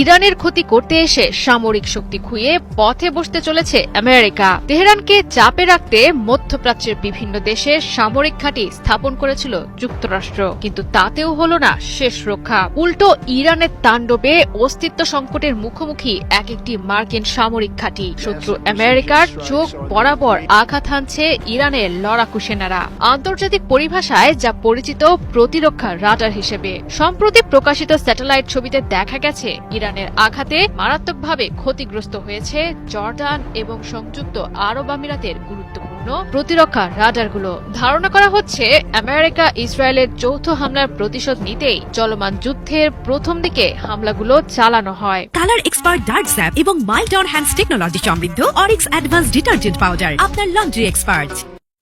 ইরানের ক্ষতি করতে এসে সামরিক শক্তি খুইয়ে পথে বসতে চলেছে আমেরিকা। তেহরানকে চাপে রাখতে মধ্যপ্রাচ্যের বিভিন্ন দেশে সামরিক ঘাঁটি স্থাপন করেছিল যুক্তরাষ্ট্র, কিন্তু তাতেও হল না শেষ রক্ষা। উল্টো ইরানের তাণ্ডবে অস্তিত্ব সংকটের মুখোমুখি এক একটি মার্কিন সামরিক ঘাঁটি। শত্রু আমেরিকার চোখ বরাবর আঘাত হানছে ইরানের লড়াকু সেনারা। আন্তর্জাতিক পরিভাষায় যা পরিচিত প্রতিরক্ষা রাডার হিসেবে। সম্প্রতি প্রকাশিত স্যাটেলাইট ছবিতে দেখা গেছে ইরানের আঘাতে মারাত্মকভাবে ক্ষতিগ্রস্ত হয়েছে জর্ডান এবং সংযুক্ত আরব আমিরাতের গুরুত্বপূর্ণ প্রতিরক্ষা রাডারগুলো। ধারণা করা হচ্ছে আমেরিকা ইসরায়েলের যৌথ হামলার প্রতিশোধ নিতেই চলমান যুদ্ধের প্রথম দিকে হামলাগুলো চালানো হয়। কালার এক্সপার্ট ডার্ক স্যাপ এবং মাইল্ড অন হ্যান্ডস টেকনোলজি সমৃদ্ধ অরিক্স অ্যাডভান্স ডিটারজেন্ট পাউডার, আপনার লন্ড্রি এক্সপার্ট।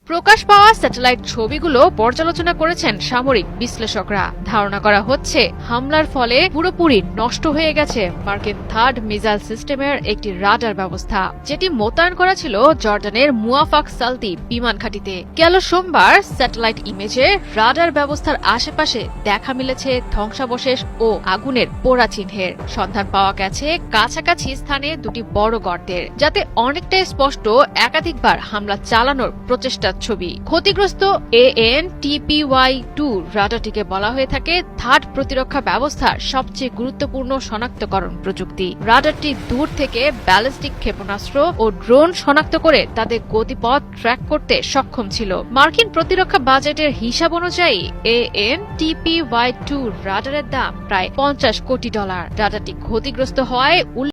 প্রকাশ পাওয়া স্যাটেলাইট ছবিগুলো পর্যালোচনা করেছেন সামরিক বিশ্লেষকরা। ধারণা করা হচ্ছে হামলার ফলে পুরোপুরি নষ্ট হয়ে গেছে মার্কিন থার্ড মিসাইল সিস্টেমের একটি রাডার ব্যবস্থা, যেটি মোতায়েন করা ছিল জর্ডানের মুয়াফাক সালতি বিমান ঘাঁটিতে। গেল সোমবার স্যাটেলাইট ইমেজে রাডার ব্যবস্থার আশেপাশে দেখা মিলেছে ধ্বংসাবশেষ ও আগুনের পোড়া চিহ্নের সন্ধান পাওয়া গেছে কাছাকাছি স্থানে দুটি বড় গর্তের, যাতে অনেকটাই স্পষ্ট একাধিকবার হামলা চালানোর প্রচেষ্টা ছবি। ক্ষতিগ্রস্ত AN/TPY-2 রাডারটিকে বলা হয়ে থাকে থার্ড প্রতিরক্ষা ব্যবস্থার সবচেয়ে গুরুত্বপূর্ণ শনাক্তকরণ প্রযুক্তি। রাডারটি দূর থেকে ব্যালিস্টিক ক্ষেপণাস্ত্র ও ড্রোন শনাক্ত করে তাদের গতিপথ ট্র্যাক করতে সক্ষম ছিল। মার্কিন প্রতিরক্ষা বাজেটের হিসাব অনুযায়ী AN/TPY-2 রাডারের দাম প্রায় $50 কোটি। রাডারটি ক্ষতিগ্রস্ত হয়